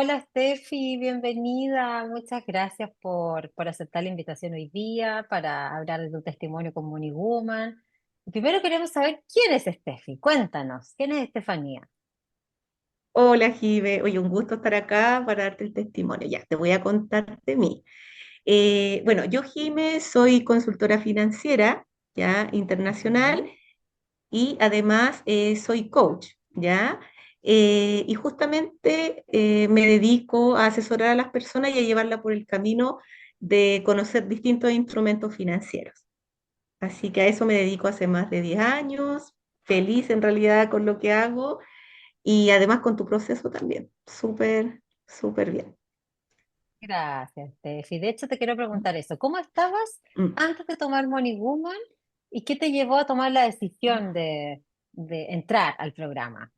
Hola Steffi, bienvenida. Muchas gracias por aceptar la invitación hoy día para hablar de tu testimonio como Woman. Primero queremos saber quién es Steffi. Cuéntanos, ¿quién es Estefanía? Hola, Jive. Oye, un gusto estar acá para darte el testimonio. Ya, te voy a contar de mí. Bueno, yo, Jime, soy consultora financiera, ya, internacional, Ujú. y además soy coach, ya. Y justamente me dedico a asesorar a las personas y a llevarla por el camino de conocer distintos instrumentos financieros. Así que a eso me dedico hace más de 10 años, feliz en realidad con lo que hago y además con tu proceso también. Súper, súper bien. Gracias, Steffi. De hecho, te quiero preguntar eso. ¿Cómo estabas Mm. antes de tomar Money Woman y qué te llevó a tomar la decisión de entrar al programa?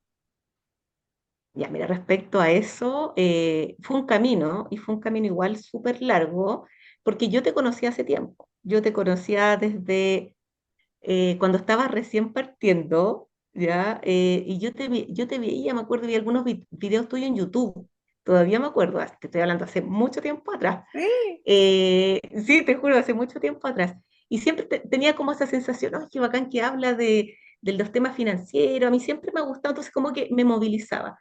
Ya, mira, respecto a eso, fue un camino y fue un camino igual súper largo, porque yo te conocí hace tiempo. Yo te conocía desde cuando estabas recién partiendo, ¿ya? Y yo te veía, me acuerdo, vi algunos videos tuyos en YouTube. Todavía me acuerdo, te estoy hablando hace mucho tiempo atrás. Sí. Sí, te juro, hace mucho tiempo atrás. Y siempre tenía como esa sensación, ¡ay, qué bacán que habla de los temas financieros! A mí siempre me ha gustado, entonces como que me movilizaba.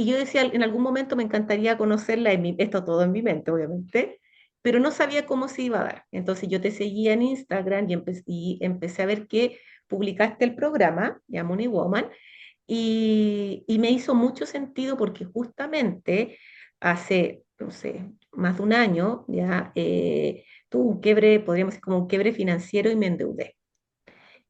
Y yo decía, en algún momento me encantaría conocerla, esto todo en mi mente, obviamente, pero no sabía cómo se iba a dar. Entonces yo te seguía en Instagram y empecé a ver que publicaste el programa, ya Money Woman, y me hizo mucho sentido porque justamente hace, no sé, más de un año, ya tuve un quiebre, podríamos decir como un quiebre financiero y me endeudé.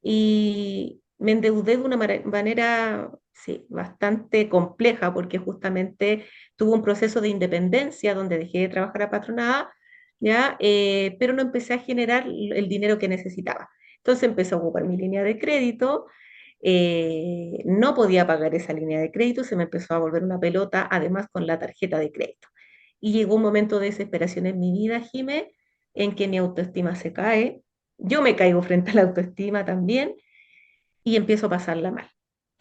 Y me endeudé de una manera, sí, bastante compleja porque justamente tuve un proceso de independencia donde dejé de trabajar a patronada, ¿ya? Pero no empecé a generar el dinero que necesitaba. Entonces empecé a ocupar mi línea de crédito, no podía pagar esa línea de crédito, se me empezó a volver una pelota, además con la tarjeta de crédito. Y llegó un momento de desesperación en mi vida, Jimé, en que mi autoestima se cae, yo me caigo frente a la autoestima también y empiezo a pasarla mal.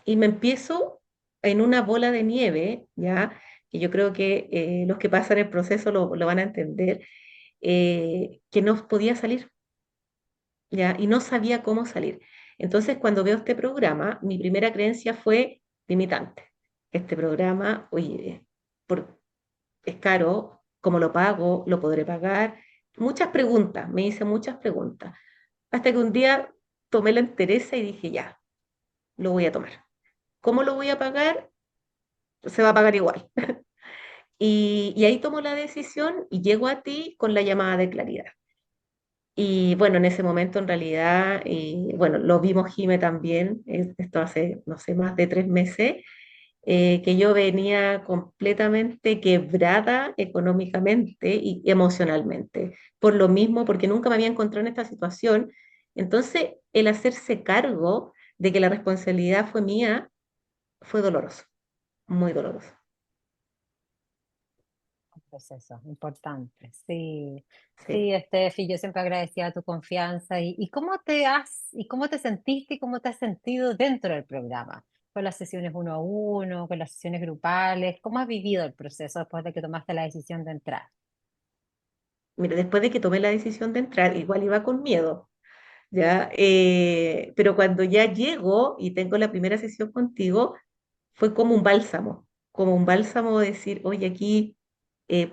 Y me empiezo en una bola de nieve, ¿ya? Que yo creo que los que pasan el proceso lo van a entender, que no podía salir, ¿ya? Y no sabía cómo salir. Entonces, cuando veo este programa, mi primera creencia fue limitante. Este programa, oye, por, es caro, ¿cómo lo pago? ¿Lo podré pagar? Muchas preguntas, me hice muchas preguntas. Hasta que un día tomé la entereza y dije, ya, lo voy a tomar. ¿Cómo lo voy a pagar? Se va a pagar igual. Y ahí tomo la decisión y llego a ti con la llamada de claridad. Y bueno, en ese momento en realidad, bueno, lo vimos Jime también, esto hace, no sé, más de 3 meses, que yo venía completamente quebrada económicamente y emocionalmente. Por lo mismo, porque nunca me había encontrado en esta situación. Entonces, el hacerse cargo de que la responsabilidad fue mía fue doloroso, muy doloroso. Un proceso importante, sí. Sí. Sí, Steffi, yo siempre agradecía tu confianza y cómo te sentiste y cómo te has sentido dentro del programa, con las sesiones uno a uno, con las sesiones grupales, ¿cómo has vivido el proceso después de que tomaste la decisión de entrar? Mira, después de que tomé la decisión de entrar, igual iba con miedo, ¿ya? Pero cuando ya llego y tengo la primera sesión contigo, fue como un bálsamo decir, oye, aquí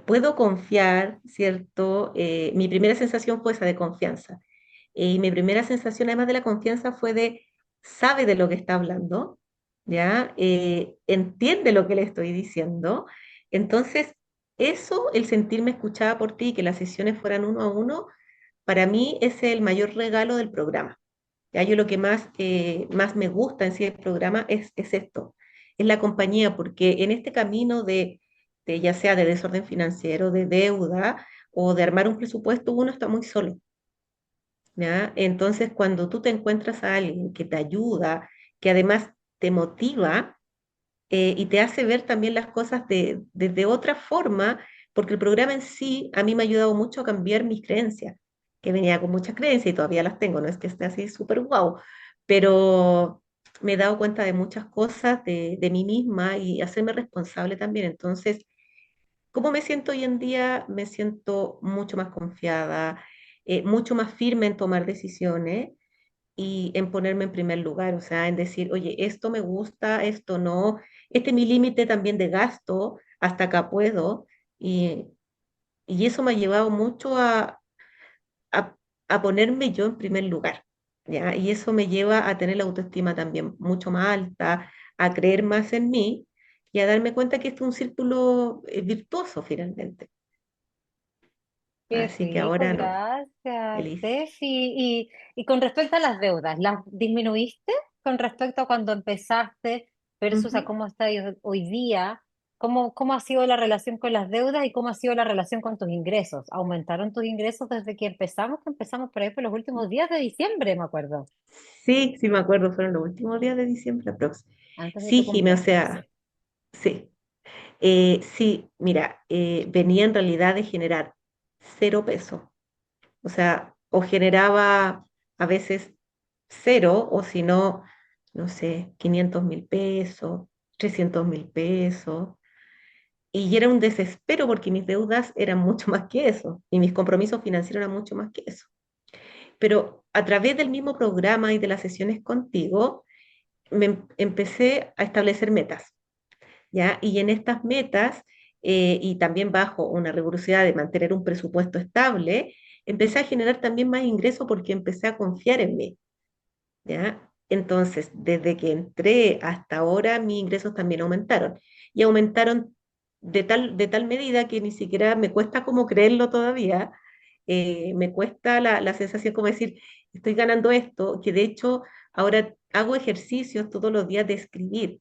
puedo confiar, ¿cierto? Mi primera sensación fue esa de confianza. Y mi primera sensación, además de la confianza, fue de, sabe de lo que está hablando, ¿ya? Entiende lo que le estoy diciendo. Entonces, eso, el sentirme escuchada por ti, que las sesiones fueran uno a uno, para mí ese es el mayor regalo del programa. Ya yo lo que más me gusta en sí del programa es esto, es la compañía, porque en este camino de ya sea de desorden financiero, de deuda o de armar un presupuesto, uno está muy solo. ¿Ya? Entonces, cuando tú te encuentras a alguien que te ayuda, que además te motiva y te hace ver también las cosas de otra forma, porque el programa en sí a mí me ha ayudado mucho a cambiar mis creencias, que venía con muchas creencias y todavía las tengo, no es que esté así súper guau, pero me he dado cuenta de muchas cosas de mí misma y hacerme responsable también. Entonces, ¿Cómo me siento hoy en día? Me siento mucho más confiada, mucho más firme en tomar decisiones y en ponerme en primer lugar, o sea, en decir, oye, esto me gusta, esto no, este es mi límite también de gasto, hasta acá puedo, y, y eso me ha llevado mucho a, a ponerme yo en primer lugar, ¿ya? Y eso me lleva a tener la autoestima también mucho más alta, a creer más en mí y a darme cuenta que esto es un círculo virtuoso finalmente. Qué Así que rico, ahora no, gracias, feliz. Steffi. Y con respecto a las deudas, ¿las disminuiste con respecto a cuando empezaste versus a Ujú. cómo está hoy día? ¿Cómo ha sido la relación con las deudas y cómo ha sido la relación con tus ingresos? ¿Aumentaron tus ingresos desde que empezamos? Que empezamos por ahí por los últimos días de diciembre, me acuerdo, Sí, sí me acuerdo, fueron los últimos días de diciembre aprox. antes de Sí, tu Jimé, o cumpleaños, sí. sea, sí. Sí, mira, venía en realidad de generar 0 pesos. O sea, o generaba a veces cero, o si no, no sé, 500.000 pesos, 300.000 pesos. Y era un desespero porque mis deudas eran mucho más que eso y mis compromisos financieros eran mucho más que eso. Pero a través del mismo programa y de las sesiones contigo, empecé a establecer metas. ¿Ya? Y en estas metas, y también bajo una rigurosidad de mantener un presupuesto estable, empecé a generar también más ingresos porque empecé a confiar en mí, ¿ya? Entonces, desde que entré hasta ahora, mis ingresos también aumentaron. Y aumentaron de tal medida que ni siquiera me cuesta como creerlo todavía. Me cuesta la sensación como decir, estoy ganando esto, que de hecho ahora hago ejercicios todos los días de escribir,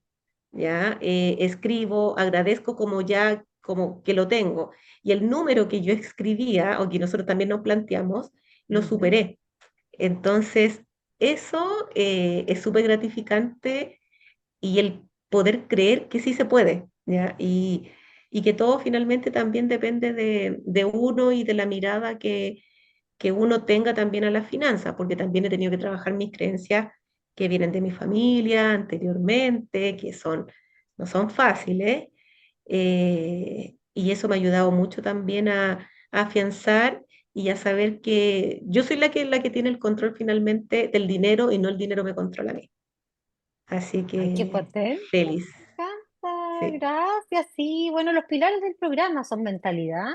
¿ya? Escribo, agradezco como ya, como que lo tengo. Y el número que yo escribía, o que nosotros también nos planteamos, lo Ujú. superé. Entonces, eso es súper gratificante y el poder creer que sí se puede, ¿ya? Y que todo finalmente también depende de uno y de la mirada que uno tenga también a la finanza, porque también he tenido que trabajar mis creencias que vienen de mi familia anteriormente, no son fáciles, y eso me ha ayudado mucho también a afianzar y a saber que yo soy la que tiene el control finalmente del dinero y no el dinero me controla a mí. Así Ay, qué que potente. feliz, Encanta, sí. gracias. Sí, bueno, los pilares del programa son mentalidad,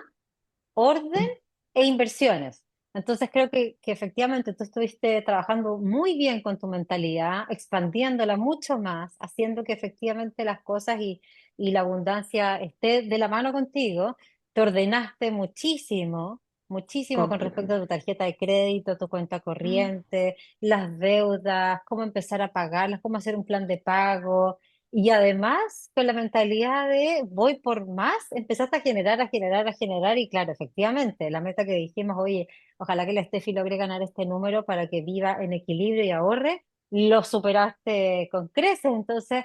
orden e inversiones. Entonces creo que efectivamente tú estuviste trabajando muy bien con tu mentalidad, expandiéndola mucho más, haciendo que efectivamente las cosas y la abundancia esté de la mano contigo. Te ordenaste muchísimo, muchísimo con respecto a tu Completamente. tarjeta de crédito, tu cuenta corriente, las deudas, cómo empezar a pagarlas, cómo hacer un plan de pago. Y además, con la mentalidad de voy por más, empezaste a generar, a generar, a generar, y claro, efectivamente, la meta que dijimos, oye, ojalá que la Steffi logre ganar este número para que viva en equilibrio y ahorre, lo superaste con creces. Entonces,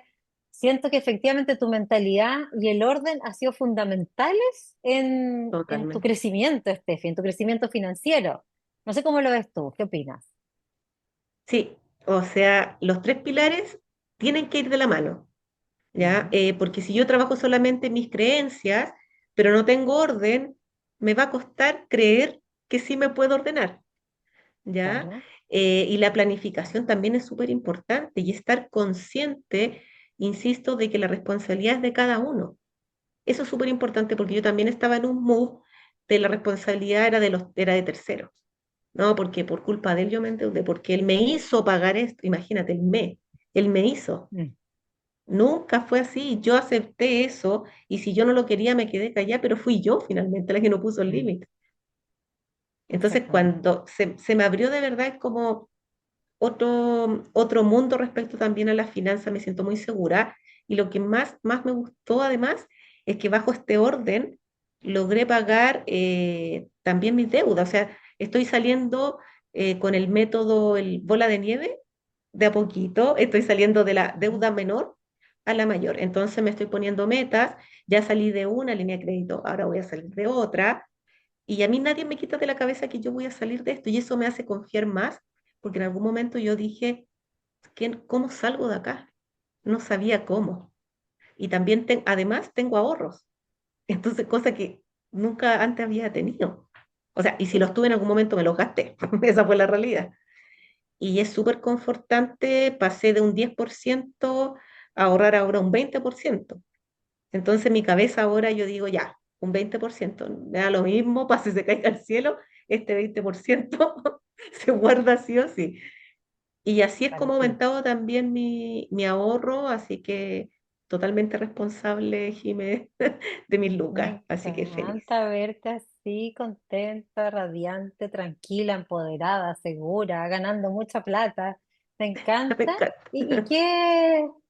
siento que efectivamente tu mentalidad y el orden han sido fundamentales en tu Totalmente. crecimiento, Steffi, en tu crecimiento financiero. No sé cómo lo ves tú, ¿qué opinas? Sí, o sea, los tres pilares tienen que ir de la mano. ¿Ya? Ujú. Porque si yo trabajo solamente en mis creencias, pero no tengo orden, me va a costar creer que sí me puedo ordenar, ¿ya? Claro. Y la planificación también es súper importante y estar consciente, insisto, de que la responsabilidad es de cada uno. Eso es súper importante porque yo también estaba en un mood de la responsabilidad era de terceros, ¿no? Porque por culpa de él yo me endeudé, porque él me hizo pagar esto, imagínate, él me hizo. Mm. Nunca fue así. Yo acepté eso y si yo no lo quería me quedé callada, pero fui yo finalmente la que no puso el Mm. límite. Entonces, Exactamente. cuando se me abrió de verdad, es como otro mundo respecto también a las finanzas, me siento muy segura. Y lo que más me gustó además es que bajo este orden logré pagar también mis deudas. O sea, estoy saliendo con el método, el bola de nieve, de a poquito, estoy saliendo de la Ujú. deuda menor a la mayor. Entonces me estoy poniendo metas, ya salí de una línea de crédito, ahora voy a salir de otra y a mí nadie me quita de la cabeza que yo voy a salir de esto y eso me hace confiar más, porque en algún momento yo dije, ¿cómo salgo de acá? No sabía cómo. Y también, además, tengo ahorros. Entonces, cosa que nunca antes había tenido. O sea, y si los tuve en algún momento me los gasté. Esa fue la realidad. Y es súper confortante, pasé de un 10% a ahorrar ahora un 20%. Entonces, mi cabeza ahora yo digo, ya, un 20% me da lo mismo, pase se caiga al cielo, este 20% se guarda sí o sí. Y así es para como ha ti. aumentado también mi ahorro, así que totalmente responsable, Jimé, de mis lucas, Me así que feliz. encanta verte así, contenta, radiante, tranquila, empoderada, segura, ganando mucha plata. Me Me encanta. encanta.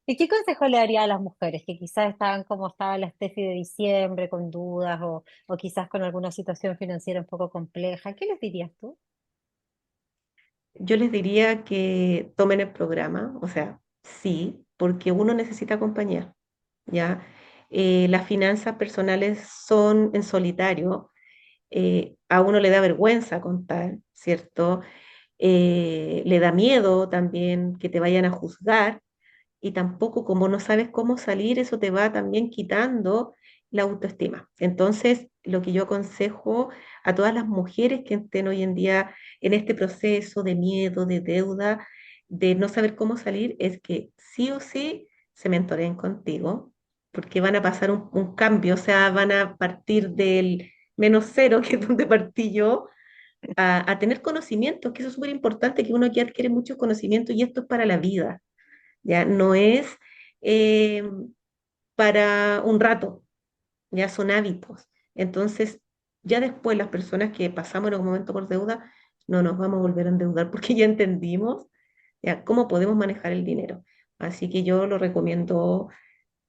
¿Y qué consejo le daría a las mujeres que quizás estaban como estaba la Steffi de diciembre, con dudas o quizás con alguna situación financiera un poco compleja? ¿Qué les dirías tú? Yo les diría que tomen el programa, o sea, sí, porque uno necesita compañía, ¿ya? Las finanzas personales son en solitario, a uno le da vergüenza contar, ¿cierto? Le da miedo también que te vayan a juzgar y tampoco como no sabes cómo salir, eso te va también quitando la autoestima. Entonces, lo que yo aconsejo a todas las mujeres que estén hoy en día en este proceso de miedo, de deuda, de no saber cómo salir, es que sí o sí se mentoreen contigo, porque van a pasar un cambio, o sea, van a partir del -0, que es donde partí yo, a tener conocimientos, que eso es súper importante, que uno aquí adquiere muchos conocimientos y esto es para la vida, ya no es eh, para un rato, ya son hábitos. Entonces, ya después las personas que pasamos en algún momento por deuda, no nos vamos a volver a endeudar porque ya entendimos ya cómo podemos manejar el dinero. Así que yo lo recomiendo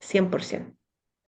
100%.